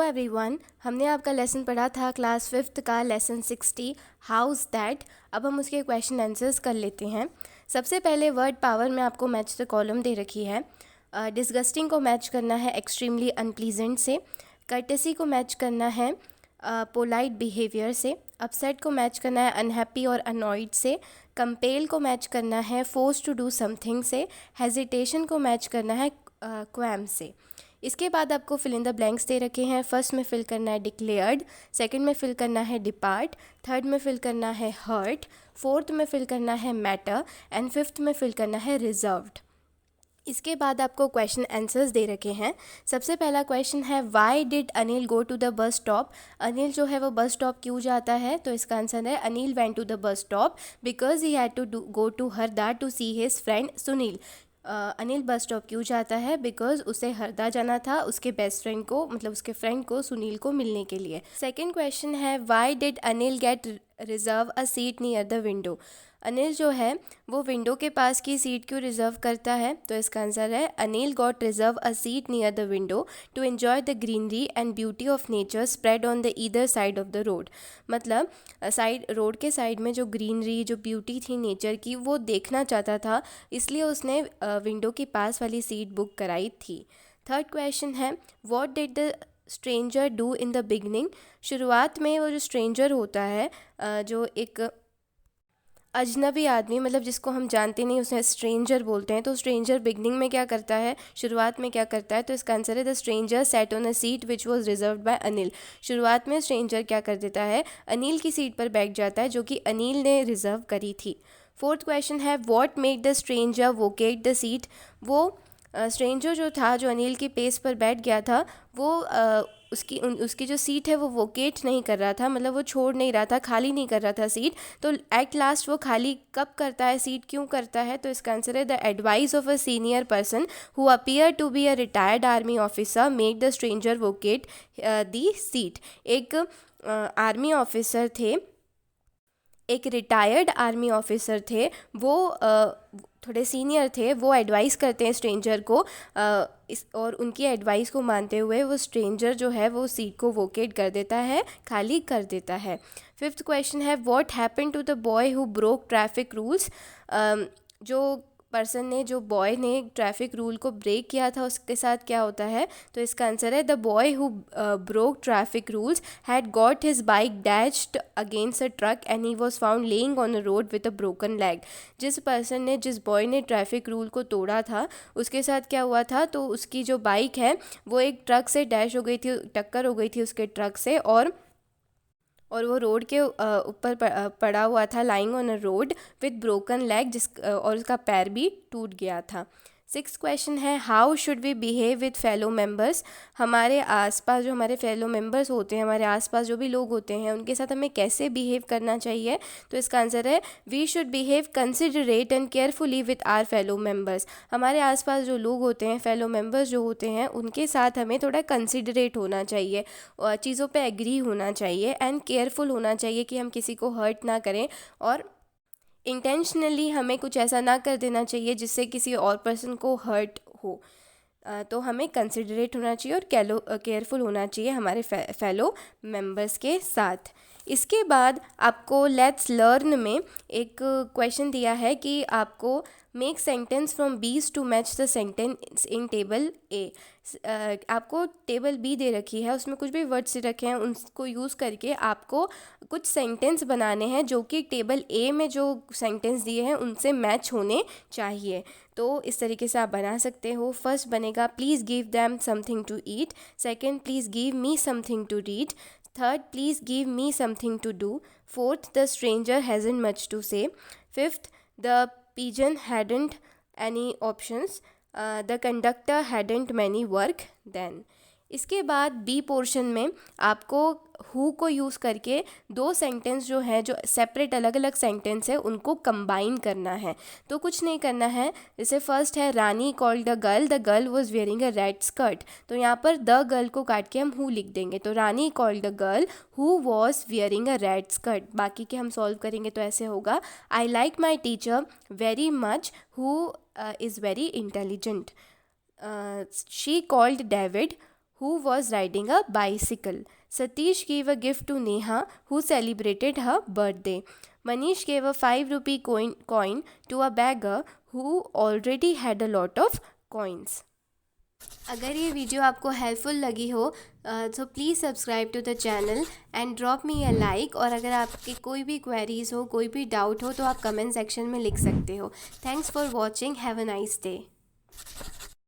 Everyone, हमने आपका lesson पढ़ा था क्लास 5th का लेसन 60 हाउस दैट। अब हम उसके क्वेश्चन आंसर्स कर लेते हैं। सबसे पहले वर्ड पावर में आपको मैच द कॉलम दे रखी है। डिस्गस्टिंग को मैच करना है एक्सट्रीमली अनप्लीजेंट से। कर्टेसी को मैच करना है पोलाइट बिहेवियर से। अपसेट को मैच करना है अनहैप्पी और अनॉइड से। कंपेल को मैच करना है फोर्स टू डू समथिंग से। हेजिटेशन को मैच करना है क्वैम से। इसके बाद आपको फिल इन द ब्लैंक्स दे रखे हैं। फर्स्ट में फिल करना है डिक्लेयर्ड, सेकंड में फिल करना है डिपार्ट, थर्ड में फिल करना है हर्ट, फोर्थ में फिल करना है मैटर एंड फिफ्थ में फिल करना है रिजर्व्ड। इसके बाद आपको क्वेश्चन आंसर्स दे रखे हैं। सबसे पहला क्वेश्चन है why did Anil go to the bus stop. Anil जो है वो बस स्टॉप क्यों जाता है, तो इसका आंसर है Anil went to the bus stop because he had to go to Harda to see his friend Sunil. Anil bus stop क्यों जाता है, बिकॉज उसे हरदा जाना था उसके बेस्ट फ्रेंड को, मतलब उसके फ्रेंड को सुनील को मिलने के लिए। सेकंड क्वेश्चन है why did Anil get reserve a seat near the window. Anil जो है वो विंडो के पास की सीट क्यों रिजर्व करता है, तो इसका आंसर है Anil got reserve a seat near the window to enjoy the greenery and beauty of nature spread on the either side of the road. मतलब रोड के साइड में जो ग्रीनरी, जो ब्यूटी थी नेचर की, वो देखना चाहता था, इसलिए उसने विंडो के पास वाली सीट बुक कराई थी। थर्ड क्वेश्चन है what did the stranger do in the beginning. शुरुआत में वो जो स्ट्रेंजर होता है, जो एक अजनबी आदमी, मतलब जिसको हम जानते नहीं, उसे स्ट्रेंजर बोलते हैं। तो स्ट्रेंजर बिगनिंग में क्या करता है, शुरुआत में क्या करता है, तो इसका आंसर है the stranger sat on a seat which was reserved by Anil. शुरुआत में स्ट्रेंजर क्या कर देता है, अनिल की सीट पर बैठ जाता है जो कि अनिल ने रिजर्व करी थी। फोर्थ क्वेश्चन है what made the stranger vacate the seat. वो स्ट्रेंजर जो था, जो अनिल के पेस पर बैठ गया था, वो उसकी जो सीट है वो वोकेट नहीं कर रहा था, मतलब वो छोड़ नहीं रहा था, खाली नहीं कर रहा था सीट। तो एट लास्ट वो खाली कब करता है, सीट क्यों करता है, तो इसका आंसर है the advice of a senior person who appear to be a retired army officer make the stranger vacate the seat. एक आर्मी ऑफिसर थे, एक रिटायर्ड आर्मी ऑफिसर थे, वो थोड़े सीनियर थे, वो एडवाइस करते हैं स्ट्रेंजर को, और उनकी एडवाइस को मानते हुए वो स्ट्रेंजर जो है वो सीट को वोकेट कर देता है, खाली कर देता है। फिफ्थ क्वेश्चन है what happened to the boy who broke traffic rules. जो बॉय ने ट्रैफिक रूल को ब्रेक किया था, उसके साथ क्या होता है, तो इसका आंसर है the boy who broke traffic rules had got his bike dashed against a truck and he was found laying on a road with a broken leg. जिस बॉय ने ट्रैफिक रूल को तोड़ा था, उसके साथ क्या हुआ था, तो उसकी जो बाइक है वो एक ट्रक से डैश हो गई थी, टक्कर हो गई थी उसके ट्रक से, और वो रोड के ऊपर पड़ा हुआ था, lying on a road with broken leg, और उसका पैर भी टूट गया था। सिक्स्थ क्वेश्चन है how should we behave with fellow members. हमारे आसपास जो हमारे फेलो मेंबर्स होते हैं, हमारे आसपास जो भी लोग होते हैं, उनके साथ हमें कैसे बिहेव करना चाहिए, तो इसका आंसर है we should behave considerate and carefully with our fellow members. हमारे आसपास जो लोग होते हैं, फेलो मेंबर्स जो होते हैं, उनके साथ हमें थोड़ा कंसिडरेट होना चाहिए, चीज़ों पे एग्री होना चाहिए एंड केयरफुल होना चाहिए कि हम किसी को हर्ट ना करें, और इंटेंशनली हमें कुछ ऐसा ना कर देना चाहिए जिससे किसी और पर्सन को हर्ट हो। तो हमें कंसिडरेट होना चाहिए और केयरफुल होना चाहिए हमारे फेलो मेंबर्स के साथ। इसके बाद आपको लेट्स लर्न में एक क्वेश्चन दिया है कि आपको make sentence from B's to match the sentence in table A. आपको टेबल बी दे रखी है, उसमें कुछ भी वर्ड्स रखे हैं, उनको यूज़ करके आपको कुछ सेंटेंस बनाने हैं जो कि टेबल ए में जो सेंटेंस दिए हैं उनसे मैच होने चाहिए। तो इस तरीके से आप बना सकते हो। फर्स्ट बनेगा please give them something to eat, second please give me something to read, third please give me something to do, fourth the stranger hasn't much to say, fifth the pigeon hadn't any options, the conductor hadn't many work then। इसके बाद B portion में आपको who co use करके दो sentence जो हैं, जो separate अलग अलग सेंटेंस है, उनको कंबाइन करना है। तो कुछ नहीं करना है, जैसे फर्स्ट है Rani called the girl was wearing a red skirt, तो यहाँ पर द गर्ल को काट के हम हु लिख देंगे, तो Rani called the girl who was wearing a red skirt. बाकी के हम सॉल्व करेंगे तो ऐसे होगा I like my teacher very much who is very intelligent, she called David who was riding a bicycle. Satish gave a gift to Neha, who celebrated her birthday. Manish gave a 5 rupee coin to a beggar who already had a lot of coins. अगर ये video आपको helpful लगी हो तो please subscribe to the channel and drop me a like. और अगर आपके कोई भी क्वेरीज़ हो, कोई भी डाउट हो, तो आप कमेंट सेक्शन में लिख सकते हो। Thanks for watching. Have a nice day.